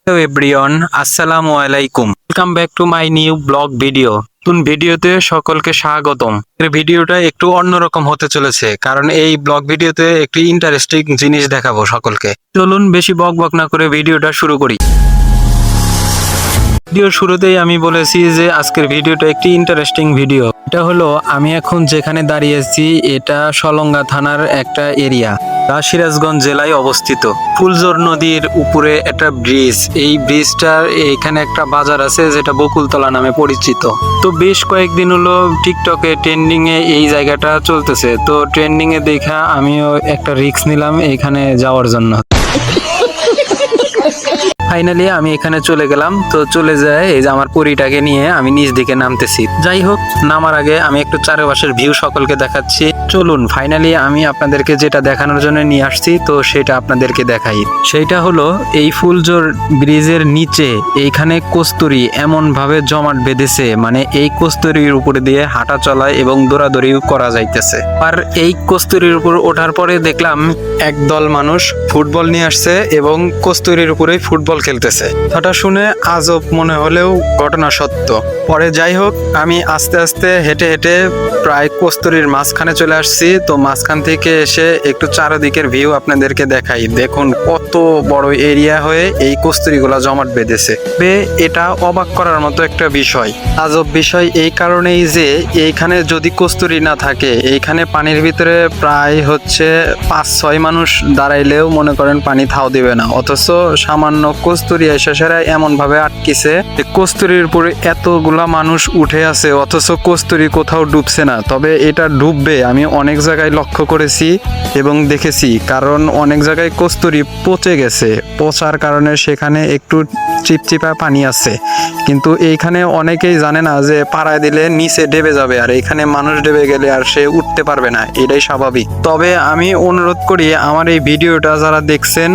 Hello everyone, আসসালামু আলাইকুম। Welcome back to my new blog video. নতুন ভিডিওতে সকলকে স্বাগতম। এই ভিডিওটা একটু অন্যরকম হতে চলেছে, কারণ এই ব্লগ ভিডিওতে একটি ইন্টারেস্টিং জিনিস দেখাবো সকলকে। চলুন বেশি বক না করে ভিডিওটা শুরু করি। ভিডিওর শুরুতেই আমি বলেছি যে আজকের ভিডিওটা একটি ইন্টারেস্টিং ভিডিও। এটা হলো আমি এখন যেখানে দাঁড়িয়েছি, এটা সলঙ্গা থানার একটা এরিয়া, তা সিরাজগঞ্জ জেলায় অবস্থিত। ফুলজোর নদীর উপরে একটা ব্রিজ। এই ব্রিজটার এখানে একটা বাজার আছে যেটা বকুলতলা নামে পরিচিত। তো বেশ কয়েকদিন হলো টিকটকে ট্রেন্ডিং এ এই জায়গাটা চলতেছে। তো ট্রেন্ডিং এ দেখা আমিও একটা রিস্ক নিলাম এখানে যাওয়ার জন্য। ফাইনালি আমি এখানে চলে গেলাম। তো চলে যায় এই যে আমার পরিটাকে নিয়ে আমি নিচ দিকে নামতেছি। যাই হোক, নামার আগে আমি একটু চারপাশের ভিউ সকলকে দেখাচ্ছি। চলুন, ফাইনালি আমি আপনাদেরকে যেটা দেখানোর জন্য নিয়ে আসছি তো সেটা আপনাদেরকে দেখাই। সেইটা হলো এই ফুলজোর ব্রিজের নিচে এইখানে কস্তুরী এমন ভাবে জমাট বেঁধেছে, মানে এই কস্তুরীর উপরে দিয়ে হাঁটা চলায় এবং দৌড়াদৌড়িও করা যাইতেছে। আর এই কস্তুরীর উপর ওঠার পরে দেখলাম একদল মানুষ ফুটবল নিয়ে আসছে এবং কস্তুরীর উপরে ফুটবল খেলতেছে। কথাটা শুনে আজব মনে হলেও ঘটনা সত্য। পরে যাই হোক, আমি আস্তে আস্তে হেঁটে হেঁটে প্রায় কস্তুরীর মাঝখানে চলে আসছি। তো মাঝখান থেকে এসে একটু চারদিকের ভিউ আপনাদেরকে দেখাই। দেখুন কত বড় এরিয়া হয়ে এই কস্তুরীগুলা জমাট বেঁধেছে। এটা অবাক করার মতো একটা বিষয়, আজব বিষয় এই কারণেই যে এইখানে যদি কস্তুরী না থাকে, এইখানে পানির ভিতরে প্রায় 5-6 মানুষ দাঁড়াইলেও মনে করেন পানি থাও দিবে না। অথচ সামান্য কস্তুরী এসেরা এমন ভাবে আটকিছে, কস্তুরীর উপরে এতগুলা মানুষ উঠে আছে অথচ কস্তুরী কোথাও ডুবছে না। তবে এটা ডুববে আমি অনেক জায়গায় লক্ষ্য করেছি এবং দেখেছি, কারণ অনেক জায়গায় কস্তুরী পচে গেছে। পচার কারণে সেখানে একটু চিপচিপা পানি আছে, কিন্তু এইখানে অনেকেই জানে না যে পাড়ায় দিলে নিচে ডেবে যাবে, আর এইখানে মানুষ ডেবে গেলে আর সে উঠতে পারবে না, এটাই স্বাভাবিক। তবে আমি অনুরোধ করি, আমার এই ভিডিওটা যারা দেখছেন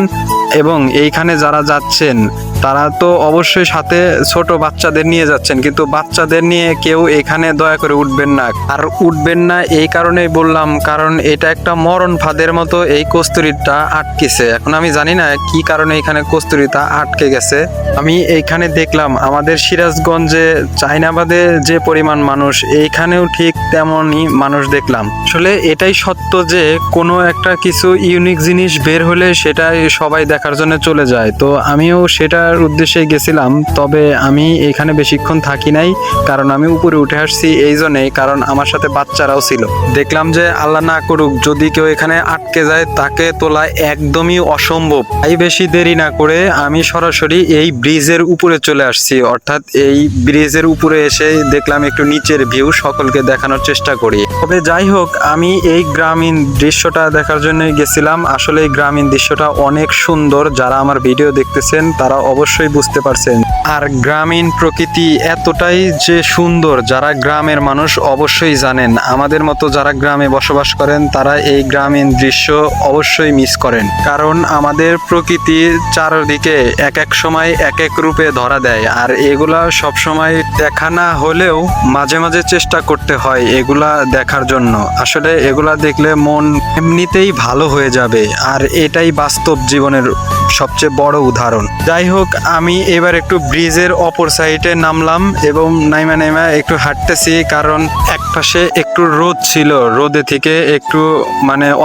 এবং এইখানে যারা যাচ্ছেন তারা তো অবশ্যই সাথে ছোট বাচ্চাদের নিয়ে যাচ্ছেন, কিন্তু বাচ্চাদের নিয়ে কেউ এখানে দয়া করে উঠবেন না। আর উঠবেন না এই কারণেই বললাম, কারণ এটা একটা মরণ ফাঁদের মতো এই কস্তুরীটা আটকেছে। এখন আমি জানি না কি কারণে এখানে কস্তুরীটা আটকে গেছে। আমি এইখানে দেখলাম আমাদের সিরাজগঞ্জে চাইনাবাদে যে পরিমাণ মানুষ, এইখানেও ঠিক তেমনই মানুষ দেখলাম। আসলে এটাই সত্য যে কোনো একটা কিছু ইউনিক জিনিস বের হলে সেটা সবাই দেখার জন্য চলে যায়। তো আমিও সেটার উদ্দেশ্যে গেছিলাম, তবে আমি এখানে বেশিক্ষণ থাকি নাই, কারণ আমি উপরে উঠে আসছি এই জন্যই, কারণ আমার সাথে বাচ্চারাও ছিল। দেখলাম যে আল্লাহ না করুক যদি কেউ এখানে আটকে যায়, তাকে তোলা একদমই অসম্ভব। তাই বেশি দেরি না করে আমি সরাসরি এই ব্রিজের উপরে চলে আসছি। অর্থাৎ এই ব্রিজের উপরে এসে দেখলাম একটু নিচের ভিউ সকলকে দেখানোর চেষ্টা করি। তবে যাই হোক, আমি এই গ্রামীণ দৃশ্যটা দেখার জন্যই গেছিলাম। আসলে এই গ্রামীণ দৃশ্যটা অনেক সুন্দর, যারা আমার ভিডিও দেখতেছেন তারা অবশ্যই বুঝতে পারছেন। আর গ্রামীণ প্রকৃতি এতটাই যে সুন্দর, যারা গ্রামের মানুষ অবশ্যই জানেন। আমাদের মতো যারা গ্রামে বসবাস করেন তারা এই গ্রামীণ দৃশ্য অবশ্যই মিস করেন, কারণ আমাদের প্রকৃতির চারদিকে এক এক সময় এক এক রূপে ধরা দেয়। আর এগুলা সব সময় দেখা না হলেও মাঝে মাঝে চেষ্টা করতে হয় এগুলা দেখার জন্য। আসলে এগুলা দেখলে মন এমনিতেই ভালো হয়ে যাবে, আর এটাই বাস্তব জীবনের সবচেয়ে বড় উদাহরণ। যাই হোক, আমি এবার একটু ব্রিজের অপর সাইডে নামলাম এবং নাইমা একটু হাঁটতেছি, কারণ এক পাশে একটু রোদ ছিল, রোদে থেকে একটু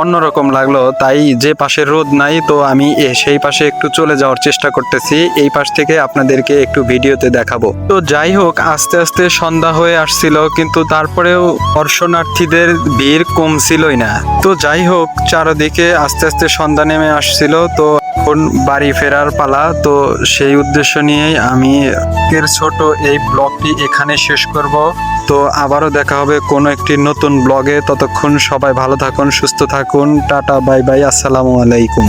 অন্যরকম লাগলো। তাই যে পাশে রোদ নাই, তো আমি সেই পাশে একটু চলে যাওয়ার চেষ্টা করতেছি। এই পাশ থেকে আপনাদেরকে একটু ভিডিওতে দেখাবো। তো যাই হোক, আস্তে আস্তে সন্ধ্যা হয়ে আসছিল, কিন্তু তারপরেও দর্শনার্থীদের ভিড় কমছিলই না। তো যাই হোক, চারদিকে আস্তে আস্তে সন্ধ্যা নেমে আসছিল। তো এখন বাড়ি ফেরার পালা। তো সেই উদ্দেশ্য নিয়েই আমি ছোট এই ব্লগটি এখানে শেষ করব। তো আবারও দেখা হবে কোনো একটি নতুন ব্লগে। ততক্ষণ সবাই ভালো থাকুন, সুস্থ থাকুন। টাটা, বাই বাই, আসসালামু আলাইকুম।